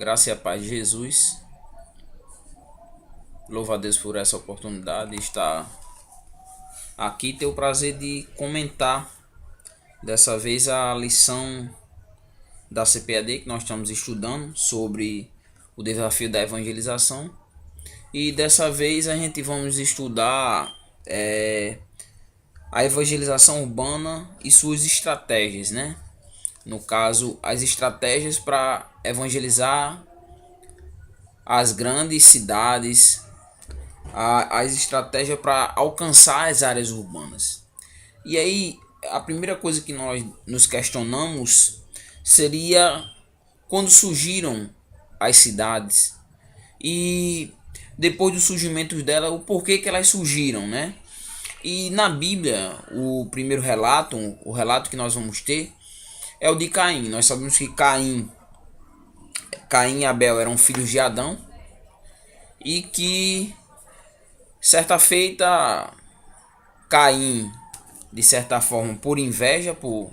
Graça e a paz de Jesus. Louvo a Deus por essa oportunidade de estar aqui. Ter o prazer de comentar dessa vez a lição da CPAD que nós estamos estudando sobre o desafio da evangelização. E dessa vez a gente vamos estudar a evangelização urbana e suas estratégias, né? No caso, as estratégias para evangelizar as grandes cidades, as estratégias para alcançar as áreas urbanas. E aí, a primeira coisa que nós nos questionamos seria quando surgiram as cidades e depois do surgimento dela, o porquê que elas surgiram, né? E na Bíblia, o relato que nós vamos ter é o de Caim. Nós sabemos que Caim e Abel eram filhos de Adão e que certa feita Caim, de certa forma, por inveja, por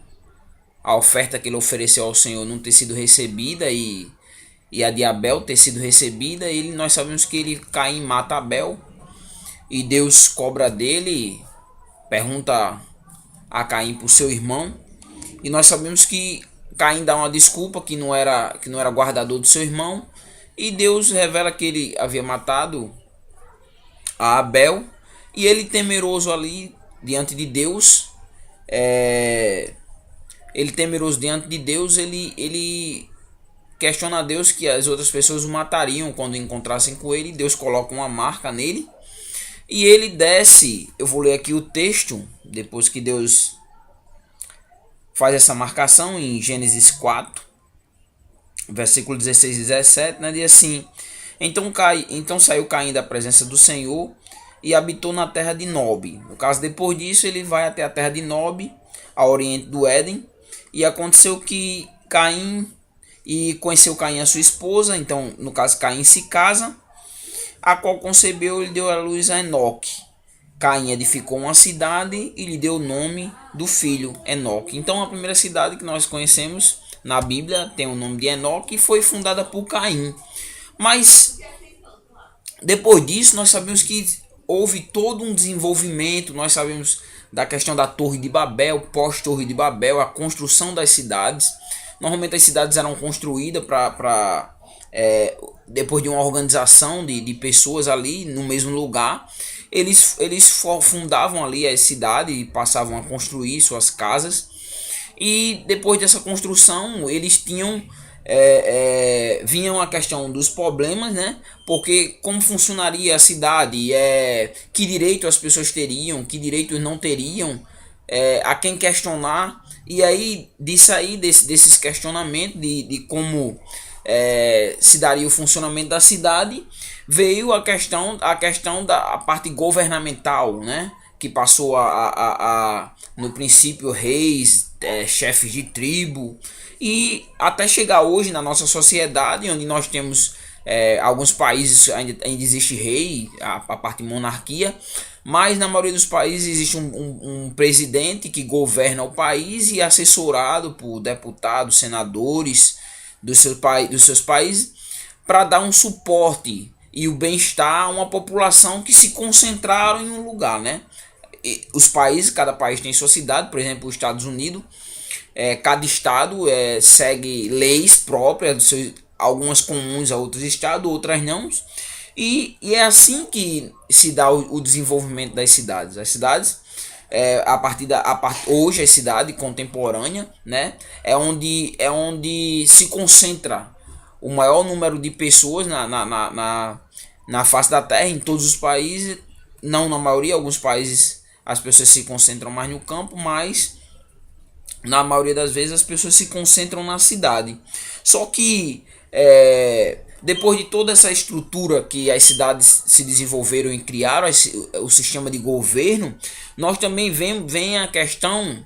a oferta que ele ofereceu ao Senhor não ter sido recebida e a de Abel ter sido recebida, nós sabemos que Caim mata Abel e Deus cobra dele, pergunta a Caim por seu irmão, e nós sabemos que Caim dá uma desculpa que não era guardador do seu irmão, e Deus revela que ele havia matado a Abel, e ele temeroso ali diante de Deus, ele questiona a Deus que as outras pessoas o matariam quando encontrassem com ele. Deus coloca uma marca nele e ele desce. Eu vou ler aqui o texto depois que Deus faz essa marcação em Gênesis 4, versículo 16 e 17, né? Diz assim: então saiu Caim da presença do Senhor e habitou na terra de Nob. No caso, depois disso, ele vai até a terra de Nob, ao oriente do Éden. E aconteceu que conheceu Caim a sua esposa. Então, no caso, Caim se casa, a qual concebeu e deu à luz a Enoque. Caim edificou uma cidade e lhe deu o nome do filho, Enoque. Então, a primeira cidade que nós conhecemos na Bíblia tem o nome de Enoque e foi fundada por Caim. Mas depois disso, nós sabemos que houve todo um desenvolvimento. Nós sabemos da questão da Torre de Babel, pós-Torre de Babel, a construção das cidades. Normalmente as cidades eram construídas depois de uma organização de pessoas ali no mesmo lugar. Eles fundavam ali a cidade e passavam a construir suas casas. E depois dessa construção, eles tinham vinham a questão dos problemas, né? Porque como funcionaria a cidade, que direito as pessoas teriam, que direitos não teriam, a quem questionar. E aí, desses questionamentos de como se daria o funcionamento da cidade, veio a questão da parte governamental, né? Que passou no princípio reis, chefes de tribo, e até chegar hoje na nossa sociedade, onde nós temos alguns países ainda existe rei, a parte monarquia, mas na maioria dos países existe um presidente que governa o país e é assessorado por deputados, senadores dos seus países, para dar um suporte e o bem-estar a uma população que se concentraram em um lugar, né? Os países, cada país tem sua cidade. Por exemplo, os Estados Unidos, cada estado segue leis próprias, algumas comuns a outros estados, outras não. E é assim que se dá o desenvolvimento das cidades. As cidades, hoje a cidade contemporânea, né, é onde se concentra o maior número de pessoas na face da terra, em todos os países. Não na maioria, alguns países as pessoas se concentram mais no campo, mas na maioria das vezes as pessoas se concentram na cidade. Só que depois de toda essa estrutura que as cidades se desenvolveram e criaram o sistema de governo, nós também vem a questão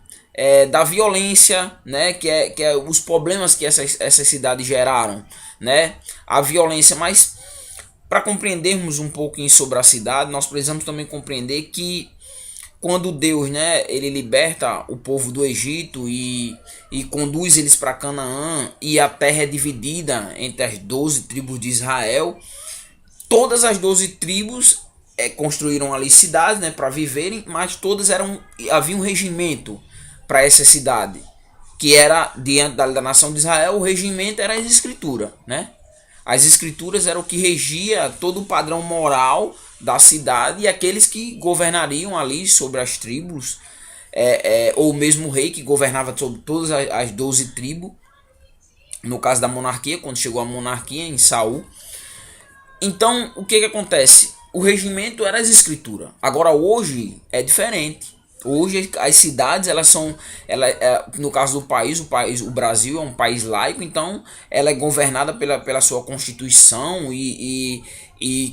da violência, né? Que é os problemas que essas cidades geraram, né? A violência. Mas para compreendermos um pouquinho sobre a cidade, nós precisamos também compreender que quando Deus, né, ele liberta o povo do Egito e conduz eles para Canaã, e a terra é dividida entre as 12 tribos de Israel. Todas as 12 tribos construíram ali cidades, né, para viverem, mas todas havia um regimento para essa cidade, que era diante da nação de Israel. O regimento era as escrituras, né? As escrituras eram o que regia todo o padrão moral da cidade, e aqueles que governariam ali sobre as tribos, ou mesmo o rei que governava sobre todas as 12 tribos, no caso da monarquia, quando chegou a monarquia em Saul. Então, o que acontece? O regimento era as escrituras. Agora, hoje é diferente. Hoje as cidades, elas são, no caso do país, o Brasil é um país laico, então ela é governada pela sua Constituição, e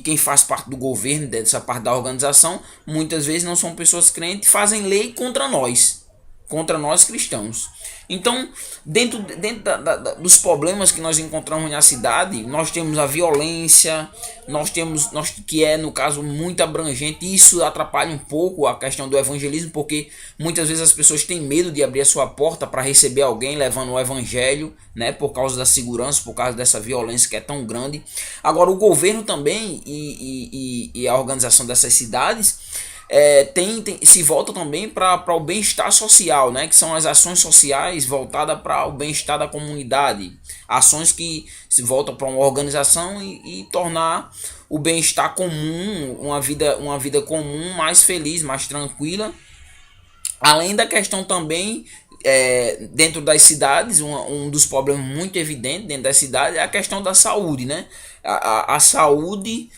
quem faz parte do governo, dessa parte da organização, muitas vezes não são pessoas crentes, fazem lei contra nós cristãos. Então, dentro dos problemas que nós encontramos na cidade, nós temos a violência, que é, no caso, muito abrangente, e isso atrapalha um pouco a questão do evangelismo, porque muitas vezes as pessoas têm medo de abrir a sua porta para receber alguém levando o evangelho, né, por causa da segurança, por causa dessa violência que é tão grande. Agora, o governo também e a organização dessas cidades se volta também para o bem-estar social, né? Que são as ações sociais voltadas para o bem-estar da comunidade, ações que se voltam para uma organização e tornar o bem-estar comum, uma vida comum mais feliz, mais tranquila. Além da questão também, dentro das cidades, um dos problemas muito evidentes dentro das cidades é a questão da saúde, né? A saúde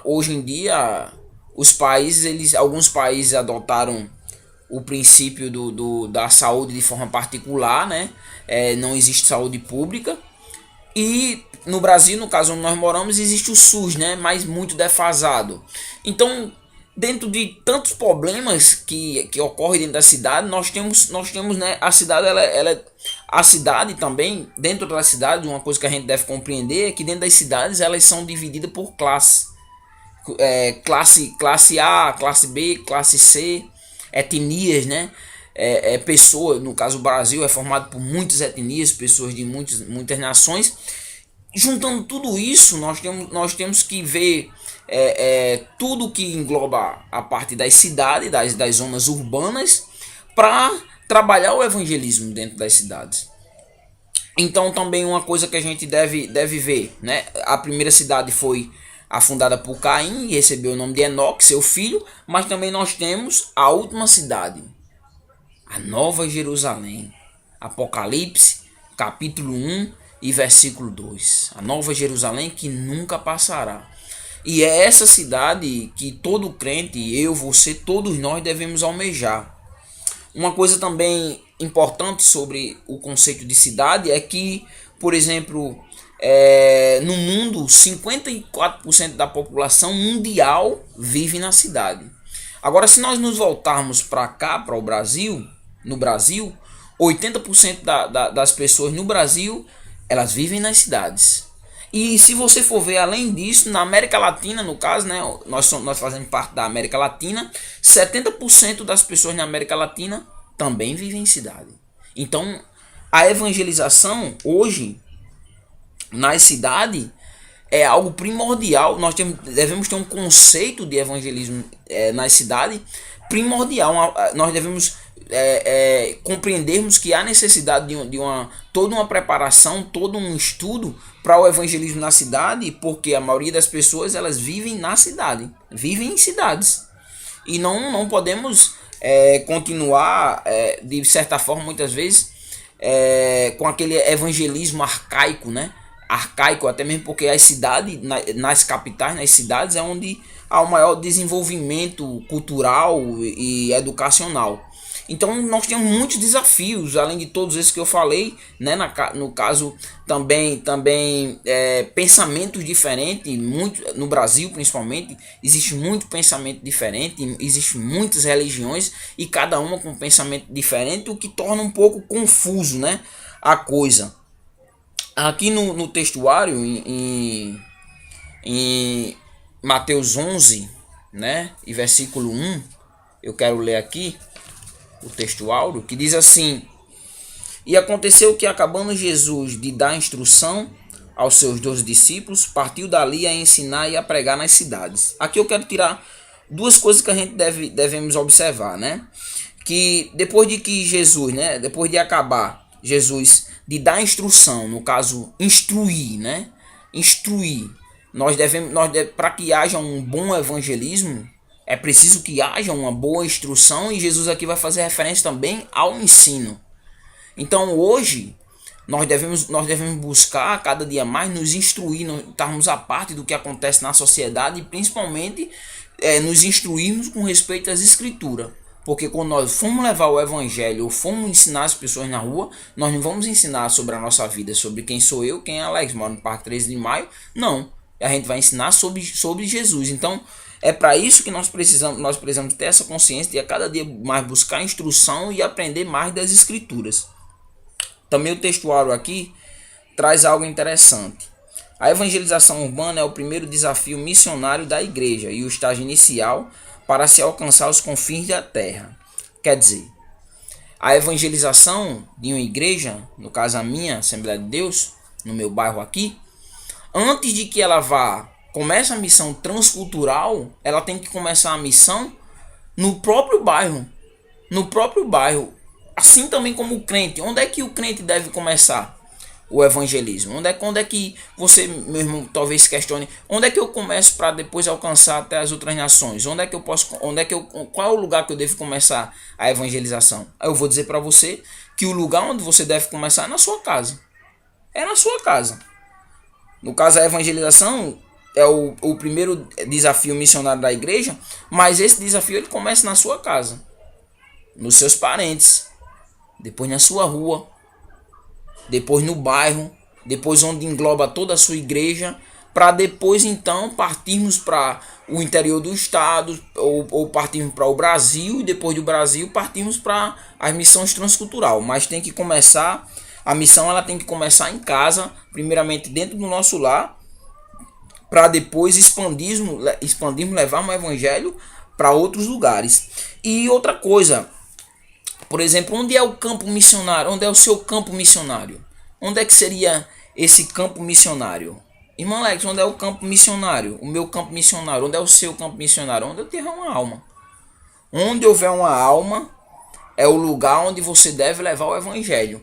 hoje em dia, alguns países adotaram o princípio da saúde de forma particular, né? Não existe saúde pública. E no Brasil, no caso onde nós moramos, existe o SUS, né? Mas muito defasado. Então, dentro de tantos problemas que ocorrem dentro da cidade, nós temos, né? A cidade, a cidade também, dentro da cidade, uma coisa que a gente deve compreender é que dentro das cidades elas são divididas por classes. Classe A, classe B, classe C, etnias, né? Pessoas, no caso o Brasil é formado por muitas etnias, pessoas de muitas nações. Juntando tudo isso, nós temos que ver tudo que engloba a parte das cidades, das zonas urbanas, para trabalhar o evangelismo dentro das cidades. Então, também uma coisa que a gente deve ver, né? A primeira cidade foi afundada por Caim e recebeu o nome de Enoque, seu filho, mas também nós temos a última cidade, a Nova Jerusalém. Apocalipse, capítulo 1 e versículo 2. A Nova Jerusalém que nunca passará. E é essa cidade que todo crente, eu, você, todos nós devemos almejar. Uma coisa também importante sobre o conceito de cidade é que, por exemplo, no mundo, 54% da população mundial vive na cidade. Agora, se nós nos voltarmos para cá, para o Brasil, no Brasil, 80% das pessoas no Brasil, elas vivem nas cidades. E se você for ver além disso, na América Latina, no caso, né, nós fazemos parte da América Latina, 70% das pessoas na América Latina também vivem em cidade. Então, a evangelização hoje nas cidades é algo primordial. Nós devemos ter um conceito de evangelismo nas cidades primordial. Nós devemos compreendermos que há necessidade de toda uma preparação, todo um estudo para o evangelismo na cidade, porque a maioria das pessoas elas vivem na cidade, vivem em cidades, e não podemos continuar de certa forma muitas vezes com aquele evangelismo arcaico, né? Arcaico, até mesmo porque as cidades, nas capitais, nas cidades é onde há o maior desenvolvimento cultural e educacional. Então nós temos muitos desafios, além de todos esses que eu falei, né? No caso também pensamentos diferentes, muito, no Brasil principalmente, existe muito pensamento diferente, existem muitas religiões e cada uma com um pensamento diferente, o que torna um pouco confuso, né, a coisa. Aqui no textuário, em Mateus 11, né? E versículo 1, eu quero ler aqui o texto áureo, que diz assim: E aconteceu que, acabando Jesus de dar instrução aos seus 12 discípulos, partiu dali a ensinar e a pregar nas cidades. Aqui eu quero tirar duas coisas que a gente devemos observar, né? Que depois de que Jesus, né? Depois de acabar Jesus de dar instrução, no caso, instruir, né? Instruir. Para que haja um bom evangelismo, é preciso que haja uma boa instrução, e Jesus aqui vai fazer referência também ao ensino. Então hoje nós devemos buscar cada dia mais nos instruir, estarmos a parte do que acontece na sociedade, e principalmente nos instruirmos com respeito às escrituras. Porque quando nós formos levar o evangelho ou formos ensinar as pessoas na rua, nós não vamos ensinar sobre a nossa vida, sobre quem sou eu, quem é Alex, moro no Parque 13 de Maio. Não, a gente vai ensinar sobre Jesus. Então é para isso que nós precisamos ter essa consciência de a cada dia mais buscar instrução e aprender mais das escrituras. Também o textuário aqui traz algo interessante. A evangelização urbana é o primeiro desafio missionário da igreja e o estágio inicial para se alcançar os confins da terra. Quer dizer, a evangelização de uma igreja, no caso a minha Assembleia de Deus, no meu bairro aqui, antes de que ela comece a missão transcultural, ela tem que começar a missão no próprio bairro. No próprio bairro. Assim também como o crente. Onde é que o crente deve começar o evangelismo? Onde é que você, meu irmão, talvez questione, onde é que eu começo para depois alcançar até as outras nações? Qual é o lugar que eu devo começar a evangelização? Eu vou dizer para você que o lugar onde você deve começar é na sua casa. É na sua casa. No caso, a evangelização é o primeiro desafio missionário da igreja, mas esse desafio ele começa na sua casa, nos seus parentes, depois na sua rua, depois no bairro, depois onde engloba toda a sua igreja, para depois então partirmos para o interior do estado, ou partirmos para o Brasil, e depois do Brasil partirmos para as missões transcultural. Mas tem que começar, a missão ela tem que começar em casa, primeiramente dentro do nosso lar, para depois expandirmos, levarmos o evangelho para outros lugares. E outra coisa, por exemplo, onde é o campo missionário? Onde é o seu campo missionário? Onde é que seria esse campo missionário? Irmão Alex, onde é o campo missionário? O meu campo missionário. Onde é o seu campo missionário? Onde eu tiver uma alma. Onde houver uma alma, é o lugar onde você deve levar o evangelho.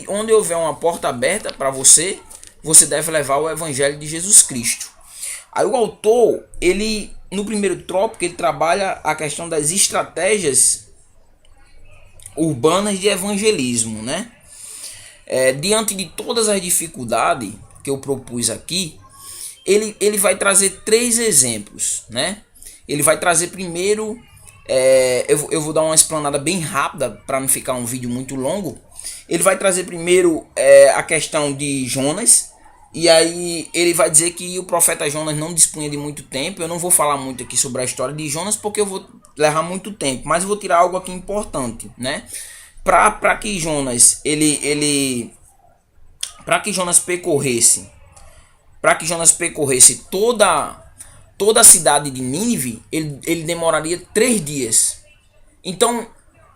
Onde houver uma porta aberta para você, você deve levar o evangelho de Jesus Cristo. Aí o autor, ele no primeiro tópico, ele trabalha a questão das estratégias urbanas de evangelismo, né? Diante de todas as dificuldades que eu propus aqui, ele vai trazer 3 exemplos, né? Ele vai trazer primeiro, eu vou dar uma explanada bem rápida para não ficar um vídeo muito longo. Ele vai trazer primeiro a questão de Jonas, e aí ele vai dizer que o profeta Jonas não dispunha de muito tempo. Eu não vou falar muito aqui sobre a história de Jonas porque eu vou levar muito tempo, mas eu vou tirar algo aqui importante, né? Para que Jonas percorresse toda a cidade de Nínive, ele demoraria 3 dias. Então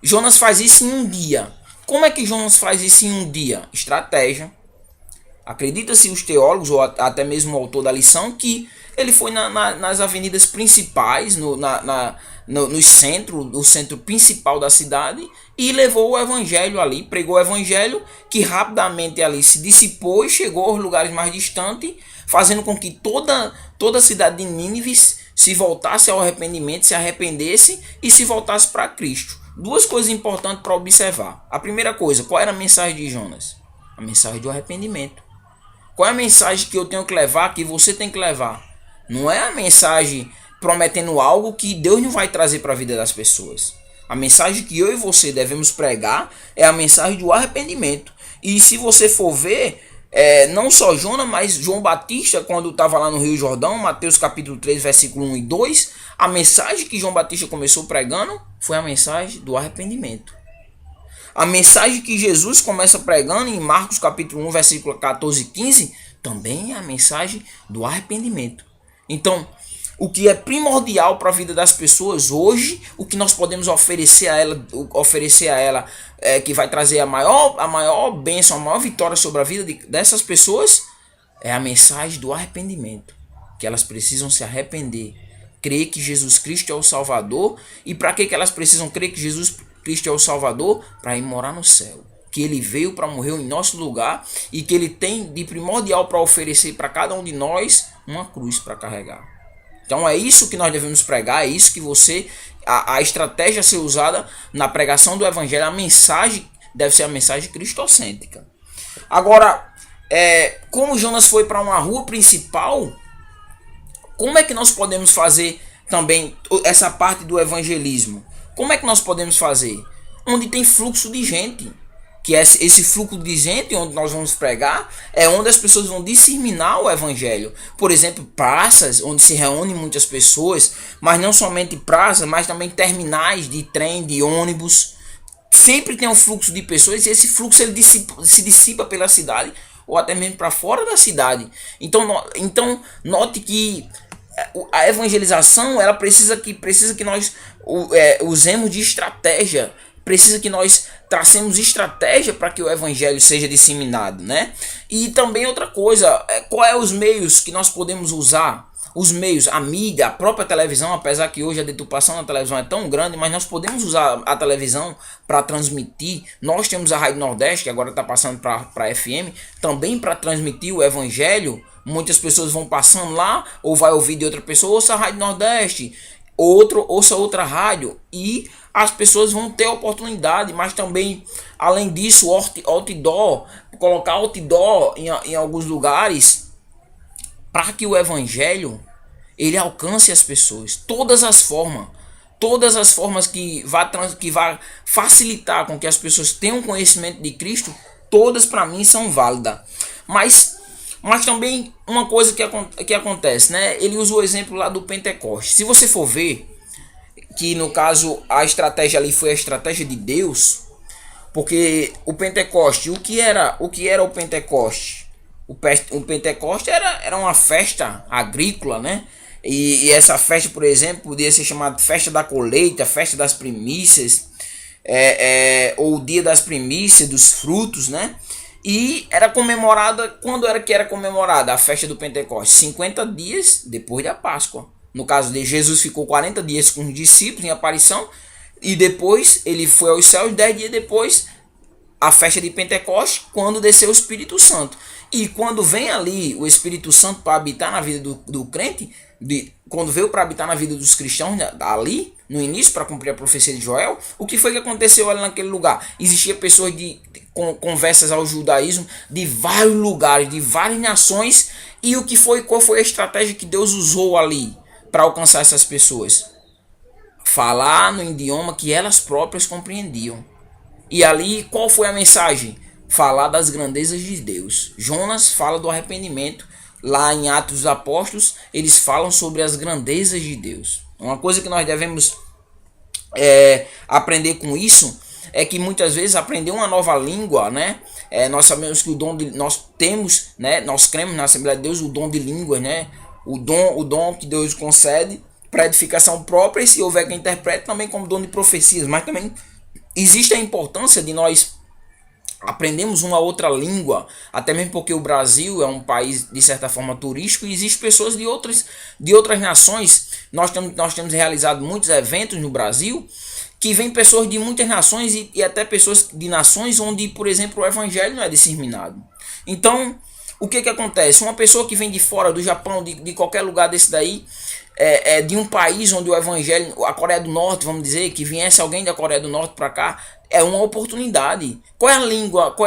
Jonas faz isso em um dia. Como é que Jonas faz isso em um dia? Estratégia. Acredita-se os teólogos, ou até mesmo o autor da lição, que ele foi nas avenidas principais, no centro principal da cidade, e levou o evangelho ali, pregou o evangelho, que rapidamente ali se dissipou e chegou aos lugares mais distantes, fazendo com que toda a cidade de Nínive se voltasse ao arrependimento, se arrependesse e se voltasse para Cristo. 2 coisas importantes para observar. A primeira coisa, qual era a mensagem de Jonas? A mensagem do arrependimento. Qual é a mensagem que eu tenho que levar, que você tem que levar? Não é a mensagem prometendo algo que Deus não vai trazer para a vida das pessoas. A mensagem que eu e você devemos pregar é a mensagem do arrependimento. E se você for ver, não só Jonas, mas João Batista, quando estava lá no Rio Jordão, Mateus capítulo 3, versículo 1 e 2, a mensagem que João Batista começou pregando foi a mensagem do arrependimento. A mensagem que Jesus começa pregando em Marcos capítulo 1, versículo 14 e 15, também é a mensagem do arrependimento. Então, o que é primordial para a vida das pessoas hoje, o que nós podemos oferecer a ela que vai trazer a maior bênção, a maior vitória sobre a vida dessas pessoas, é a mensagem do arrependimento, que elas precisam se arrepender, crer que Jesus Cristo é o Salvador. E para que elas precisam crer que Jesus Cristo é o Salvador? Para ir morar no céu, que ele veio para morrer em nosso lugar e que ele tem de primordial para oferecer para cada um de nós uma cruz para carregar. Então é isso que nós devemos pregar, é isso que a estratégia a ser usada na pregação do evangelho, a mensagem deve ser a mensagem cristocêntrica. Agora, como Jonas foi para uma rua principal, como é que nós podemos fazer também essa parte do evangelismo? Como é que nós podemos fazer? Onde tem fluxo de gente. Que esse fluxo de gente onde nós vamos pregar é onde as pessoas vão disseminar o evangelho. Por exemplo, praças onde se reúnem muitas pessoas, mas não somente praças, mas também terminais de trem, de ônibus. Sempre tem um fluxo de pessoas e esse fluxo ele se dissipa pela cidade ou até mesmo para fora da cidade. Então note que a evangelização ela precisa que nós usemos de estratégia. Precisa que nós tracemos estratégia para que o evangelho seja disseminado, né? E também outra coisa, qual é os meios que nós podemos usar? Os meios, a mídia, a própria televisão, apesar que hoje a deturpação da televisão é tão grande, mas nós podemos usar a televisão para transmitir. Nós temos a Rádio Nordeste, que agora está passando para a FM, também para transmitir o evangelho. Muitas pessoas vão passando lá, ou vai ouvir de outra pessoa, ouça a Rádio Nordeste, ouça outra rádio, e as pessoas vão ter oportunidade. Mas também, além disso, outdoor, colocar outdoor em alguns lugares, para que o evangelho ele alcance as pessoas, todas as formas que vai facilitar com que as pessoas tenham conhecimento de Cristo, todas para mim são válidas. Mas também uma coisa que acontece, né? Ele usa o exemplo lá do Pentecoste. Se você for ver que no caso a estratégia ali foi a estratégia de Deus, porque o Pentecoste, o que era o Pentecoste? O Pentecoste era uma festa agrícola, né? E essa festa, por exemplo, podia ser chamada festa da colheita, festa das primícias, ou o dia das primícias, dos frutos, né? E era comemorada, quando era que era comemorada a festa do Pentecoste? 50 dias depois da Páscoa. No caso de Jesus ficou 40 dias com os discípulos em aparição, e depois ele foi aos céus, 10 dias depois, a festa de Pentecoste, quando desceu o Espírito Santo. E quando vem ali o Espírito Santo para habitar na vida do crente, quando veio para habitar na vida dos cristãos, ali no início, para cumprir a profecia de Joel, o que foi que aconteceu ali naquele lugar? Existia pessoas com conversas ao judaísmo de vários lugares, de várias nações. E qual foi a estratégia que Deus usou ali para alcançar essas pessoas? Falar no idioma que elas próprias compreendiam. E ali, qual foi a mensagem? Falar das grandezas de Deus. Jonas fala do arrependimento. Lá em Atos dos Apóstolos, eles falam sobre as grandezas de Deus. Uma coisa que nós devemos aprender com isso é que muitas vezes aprender uma nova língua, né? Nós sabemos que nós temos, né? Nós cremos na Assembleia de Deus o dom de línguas, né? O dom que Deus concede para edificação própria, e se houver quem interprete também como dom de profecias. Mas também existe a importância de nós aprendemos uma outra língua, até mesmo porque o Brasil é um país de certa forma turístico e existem pessoas de outras nações. Nós temos realizado muitos eventos no Brasil que vêm pessoas de muitas nações e até pessoas de nações onde, por exemplo, o evangelho não é disseminado. Então, o que acontece? Uma pessoa que vem de fora, do Japão, de qualquer lugar desse daí, de um país onde o evangelho, a Coreia do Norte, vamos dizer, que viesse alguém da Coreia do Norte para cá, é uma oportunidade. Qual é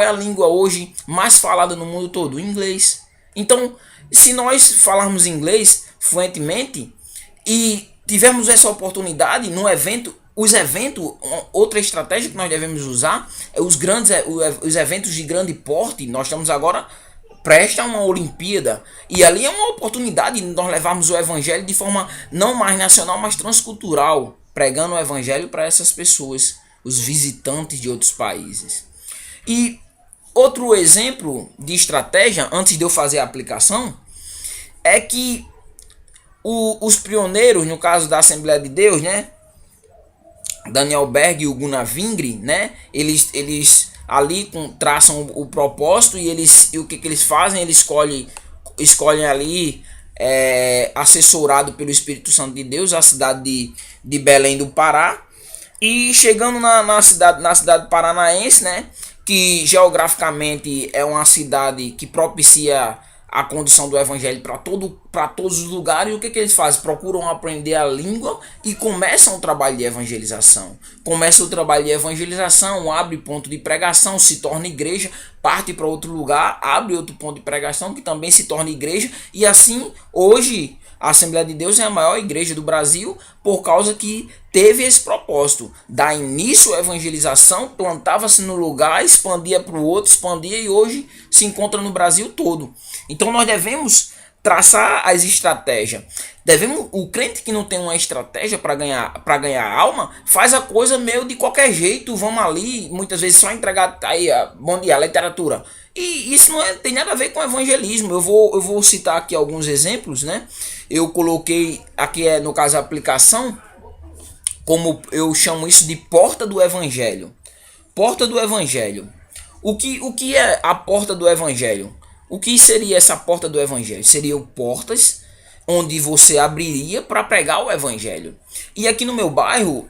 a língua hoje mais falada no mundo todo? O inglês. Então, se nós falarmos inglês fluentemente e tivermos essa oportunidade no evento, outra estratégia que nós devemos usar é os eventos de grande porte. Nós estamos agora prestes a uma Olimpíada, e ali é uma oportunidade de nós levarmos o evangelho de forma não mais nacional, mas transcultural, pregando o evangelho para essas pessoas, os visitantes de outros países. E outro exemplo de estratégia, antes de eu fazer a aplicação, é que Os pioneiros, no caso da Assembleia de Deus, né? Daniel Berg e o Gunnar Vingre, né? Eles ali traçam o propósito e o que eles fazem? Eles escolhem ali, assessorado pelo Espírito Santo de Deus, a cidade de Belém do Pará. E chegando na cidade paranaense, né? Que geograficamente é uma cidade que propicia a condução do evangelho para todos os lugares. E o que eles fazem? Procuram aprender a língua e começam o trabalho de evangelização. Começa o trabalho de evangelização, abre ponto de pregação, se torna igreja, parte para outro lugar, abre outro ponto de pregação que também se torna igreja. E assim, hoje, a Assembleia de Deus é a maior igreja do Brasil por causa que teve esse propósito. Dar início à evangelização, plantava-se no lugar, expandia para o outro, expandia e hoje se encontra no Brasil todo. Então nós devemos traçar as estratégias. O crente que não tem uma estratégia para ganhar alma, faz a coisa meio de qualquer jeito, vamos ali, muitas vezes só entregar aí, bom dia, literatura. E isso não tem nada a ver com evangelismo. Eu vou citar aqui alguns exemplos, né? Eu coloquei aqui, no caso a aplicação, como eu chamo isso de porta do evangelho. Porta do evangelho. O que é a porta do evangelho? O que seria essa porta do evangelho? Seriam portas onde você abriria para pregar o evangelho. E aqui no meu bairro,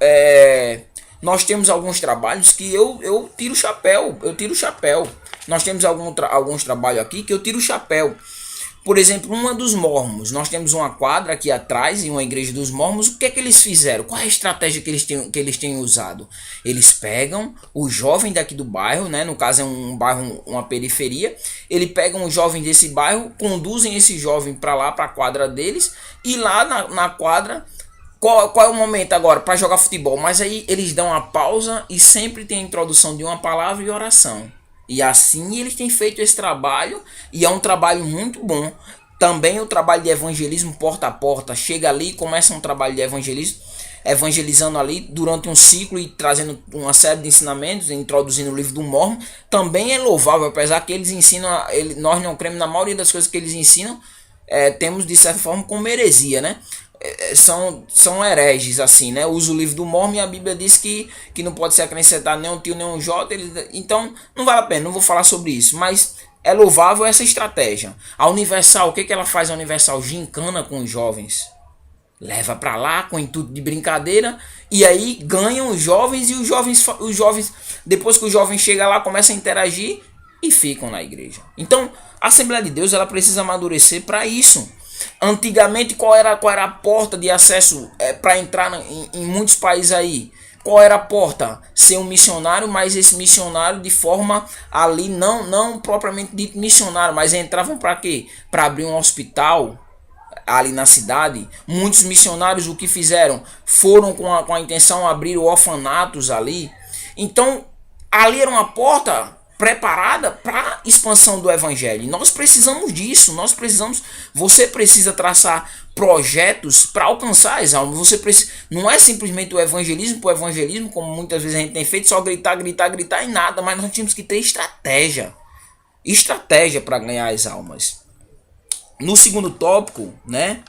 nós temos alguns trabalhos que eu tiro o chapéu. Nós temos alguns trabalhos aqui que eu tiro o chapéu. Por exemplo, uma dos mormons. Nós temos uma quadra aqui atrás, em uma igreja dos mormons. O que é que eles fizeram? Qual é a estratégia que eles têm usado? Eles pegam o jovem daqui do bairro, né? No caso é um bairro, uma periferia. Eles pegam o jovem desse bairro, conduzem esse jovem para lá, para a quadra deles. E lá na quadra, qual é o momento agora? Para jogar futebol. Mas aí eles dão uma pausa e sempre tem a introdução de uma palavra e oração. E assim eles têm feito esse trabalho e é um trabalho muito bom. Também o trabalho de evangelismo porta a porta. Chega ali e começa um trabalho de evangelismo, evangelizando ali durante um ciclo e trazendo uma série de ensinamentos, introduzindo o livro do Mormon. Também é louvável, apesar que eles ensinam, nós não cremos na maioria das coisas que eles ensinam, temos de certa forma como heresia, né? São hereges, assim, né? Usa o livro do Mormon e a Bíblia diz que não pode ser acrescentado nem um tio nem um jota. Então não vale a pena, não vou falar sobre isso. Mas é louvável essa estratégia. A Universal, o que ela faz? A Universal gincana com os jovens. Leva para lá com intuito de brincadeira. E aí ganham os jovens. E os jovens, depois que o jovem chega lá, começa a interagir e ficam na igreja. Então a Assembleia de Deus ela precisa amadurecer para isso. Antigamente, qual era a porta de acesso para entrar em muitos países aí? Qual era a porta? Ser um missionário, mas esse missionário de forma ali, não propriamente dito missionário, mas entravam para quê? Para abrir um hospital ali na cidade. Muitos missionários o que fizeram? Foram com a intenção de abrir orfanatos ali. Então, ali era uma porta preparada para expansão do evangelho. E nós precisamos disso, você precisa traçar projetos para alcançar as almas. Não é simplesmente o evangelismo por evangelismo, como muitas vezes a gente tem feito, só gritar e nada, mas nós temos que ter estratégia para ganhar as almas. No segundo tópico, né,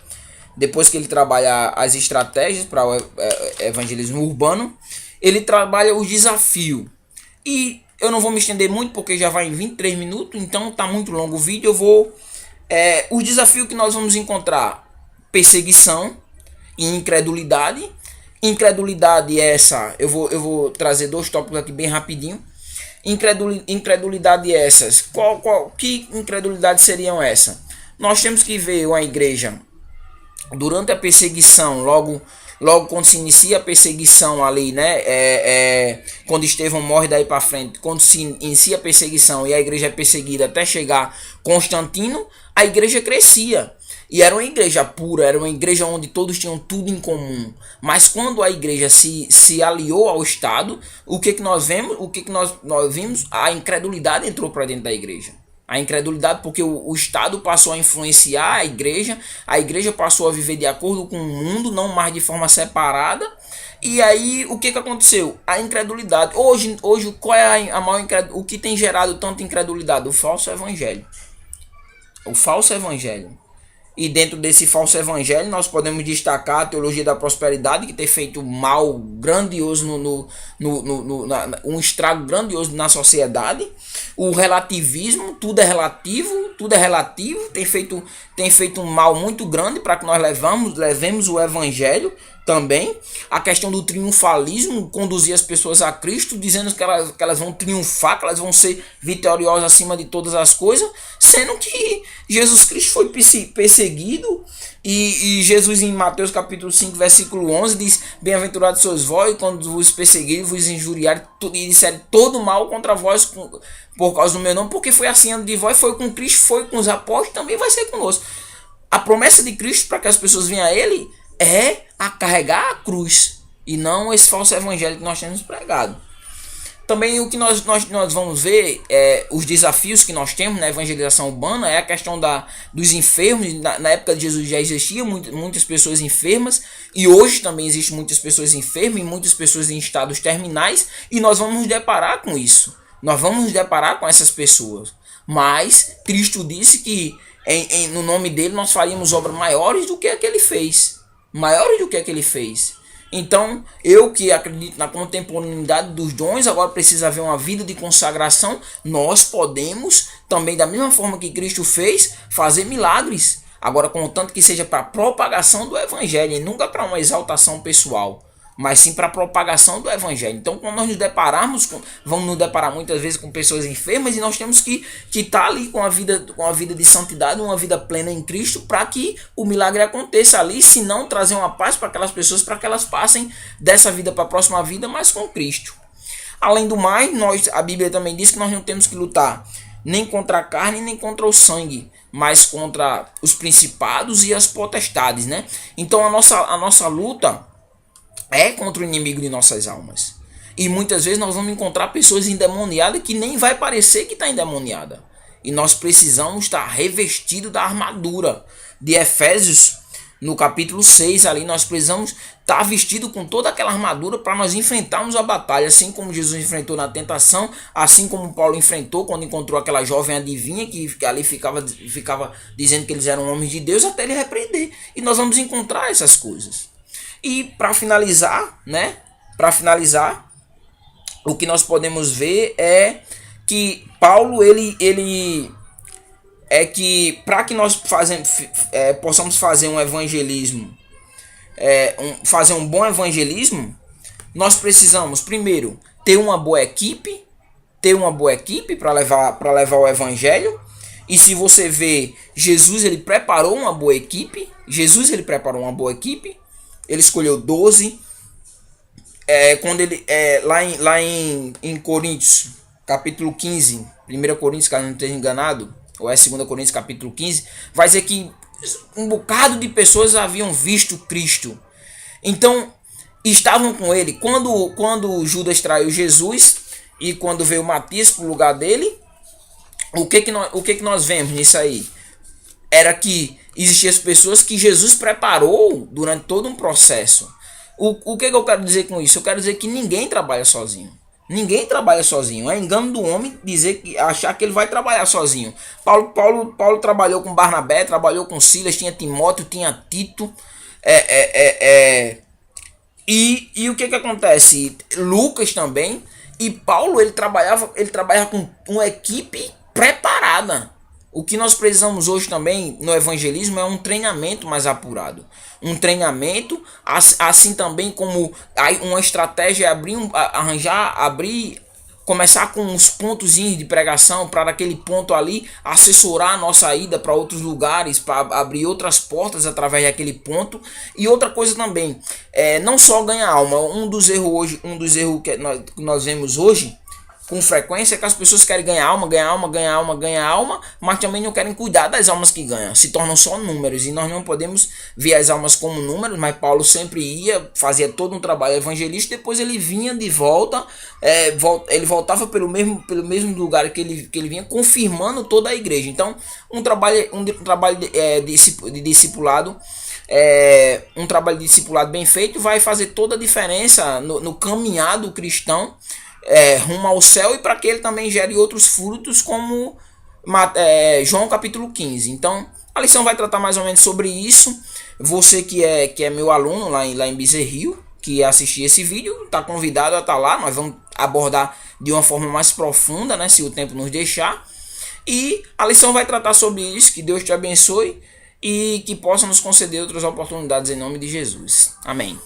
depois que ele trabalha as estratégias para o evangelismo urbano, ele trabalha o desafio. E eu não vou me estender muito porque já vai em 23 minutos, então tá muito longo o vídeo. O desafio que nós vamos encontrar: perseguição e incredulidade. Incredulidade essa, eu vou trazer dois tópicos aqui bem rapidinho. Incredulidade essas. Que incredulidade seriam essa? Nós temos que ver uma igreja durante a perseguição, logo quando se inicia a perseguição ali, né? Quando Estevão morre daí para frente, quando se inicia a perseguição e a igreja é perseguida até chegar Constantino, a igreja crescia. E era uma igreja pura, era uma igreja onde todos tinham tudo em comum. Mas quando a igreja se aliou ao Estado, o que nós vemos? Nós vimos? A incredulidade entrou para dentro da igreja. A incredulidade porque o Estado passou a influenciar a igreja passou a viver de acordo com o mundo, não mais de forma separada. E aí o que aconteceu? A incredulidade. Hoje qual é a maior incredulidade? O que tem gerado tanta incredulidade? O falso evangelho. E dentro desse falso evangelho nós podemos destacar a teologia da prosperidade, que tem feito mal grandioso um estrago grandioso na sociedade. O relativismo, tudo é relativo, tem feito um mal muito grande para que nós levemos o evangelho também. A questão do triunfalismo, conduzir as pessoas a Cristo, dizendo que elas vão triunfar, que elas vão ser vitoriosas acima de todas as coisas, sendo que Jesus Cristo foi perseguido, e Jesus em Mateus capítulo 5, versículo 11 diz: bem-aventurados sois vós quando vos perseguirem, vos injuriarem e disserem todo mal contra vós por causa do meu nome, porque foi assim de vós, foi com Cristo, foi com os apóstolos, também vai ser conosco. A promessa de Cristo para que as pessoas venham a Ele é a carregar a cruz, e não esse falso evangelho que nós temos pregado. Também o que nós vamos ver, os desafios que nós temos na evangelização urbana, é a questão dos enfermos. Na época de Jesus já existiam muitas pessoas enfermas, e hoje também existem muitas pessoas enfermas e muitas pessoas em estados terminais, e nós vamos nos deparar com isso. Nós vamos nos deparar com essas pessoas. Mas Cristo disse que no nome dele nós faríamos obras maiores do que a que ele fez. Maiores do que a que ele fez. Então, eu que acredito na contemporaneidade dos dons, agora precisa haver uma vida de consagração. Nós podemos também, da mesma forma que Cristo fez, fazer milagres. Agora, contanto que seja para a propagação do evangelho, e nunca para uma exaltação pessoal, mas sim para a propagação do evangelho. Então, quando nós nos depararmos vamos nos deparar muitas vezes com pessoas enfermas, e nós temos que estar ali com a vida de santidade, uma vida plena em Cristo, para que o milagre aconteça ali, se não trazer uma paz para aquelas pessoas, para que elas passem dessa vida para a próxima vida, mas com Cristo. Além do mais, a Bíblia também diz que nós não temos que lutar nem contra a carne, nem contra o sangue, mas contra os principados e as potestades, né? Então, a nossa luta é contra o inimigo de nossas almas. E muitas vezes nós vamos encontrar pessoas endemoniadas que nem vai parecer que está endemoniada. E nós precisamos estar revestidos da armadura de Efésios, no capítulo 6, ali nós precisamos estar vestido com toda aquela armadura para nós enfrentarmos a batalha, assim como Jesus enfrentou na tentação, assim como Paulo enfrentou quando encontrou aquela jovem adivinha que ali ficava dizendo que eles eram homens de Deus, até ele repreender. E nós vamos encontrar essas coisas. E para finalizar, o que nós podemos ver é que Paulo, para que nós possamos fazer um evangelismo, fazer um bom evangelismo, nós precisamos primeiro ter uma boa equipe para levar o evangelho. E se você vê, Jesus ele preparou uma boa equipe. Ele escolheu 12. Quando ele lá em Coríntios, capítulo 15, 1 Coríntios, caso não esteja enganado, ou é 2 Coríntios, capítulo 15, vai dizer que um bocado de pessoas haviam visto Cristo. Então, estavam com ele. Quando Judas traiu Jesus e quando veio Matias para o lugar dele, o que nós vemos nisso aí? Era que existiam as pessoas que Jesus preparou durante todo um processo. O que eu quero dizer com isso? Eu quero dizer que ninguém trabalha sozinho. É engano do homem achar que ele vai trabalhar sozinho. Paulo trabalhou com Barnabé, trabalhou com Silas, tinha Timóteo, tinha Tito. E o que acontece? Lucas também. E Paulo ele trabalhava com uma equipe preparada. O que nós precisamos hoje também no evangelismo é um treinamento mais apurado. Um treinamento, assim também como uma estratégia é começar com uns pontozinhos de pregação, para aquele ponto ali assessorar a nossa ida para outros lugares, para abrir outras portas através daquele ponto. E outra coisa também, não só ganhar alma. Um dos erros que nós vemos hoje com frequência é que as pessoas querem ganhar alma, mas também não querem cuidar das almas que ganham, se tornam só números, e nós não podemos ver as almas como números. Mas Paulo sempre fazia todo um trabalho evangelístico, depois ele vinha de volta, ele voltava pelo mesmo lugar que ele vinha, confirmando toda a igreja. Então um trabalho de discipulado, um trabalho de discipulado bem feito vai fazer toda a diferença no caminhar do cristão rumo ao céu, e para que ele também gere outros frutos, como João capítulo 15. Então A lição vai tratar mais ou menos sobre isso. Você que é meu aluno lá em Bezerril, que assistir esse vídeo, está convidado a estar lá. Nós vamos abordar de uma forma mais profunda, né, se o tempo nos deixar. E a lição vai tratar sobre isso. Que Deus te abençoe e que possa nos conceder outras oportunidades em nome de Jesus. Amém.